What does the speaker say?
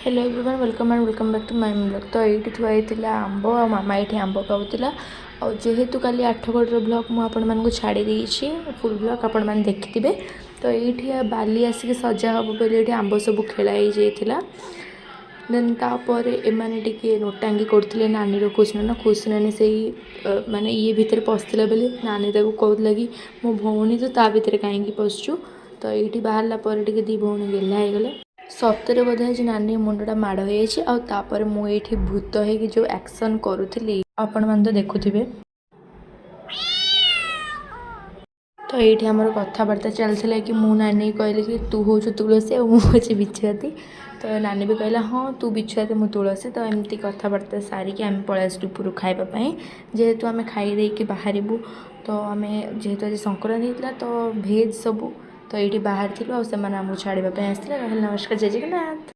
Hello everyone welcome and welcome back to my blog. तो ये थुआई आंब आ मामा ये आंब खाऊला जेहेतु काली आठगढ़ ब्लॉग मुझे छाड़ी देती फुल ब्लॉग आपण मैंने देखिथे। तो ये बाली आसिक सजा हम बोली आंब सब खेलाई जाइला। देन तापर एमाने टिके नोटांगी करते नानी खुशी नानी से माने ये भितर पशिला बेले नानी कहला कि मो भौणी तो ता भितर कहीं पशु। तो ये बाहरला टे दी भौणी गेला होगले सतरे बोधे आज नानी मुंडा माड़ हो तापर मुझे भूत हो जो एक्शन करुली आपण मैंने तो देखुवे। तो ये आमर कथबार्ता चलता कि मु नानी कहली कि तू हूँ तुलसी और मुझे बिछुआती। तो नानी भी कहला हाँ तू बिछुआती मु तुलसी। तो एमती कथबार्ता सारिकी आम पलैसलु ऊपर खावाई जेहेतु आम खाई बाहर। तो आम जेहेतु आज संक्रांति होता तो भेज सबू तो ये बाहर थी आमको छाड़ापी आसते। नमस्कार जय जगन्नाथ।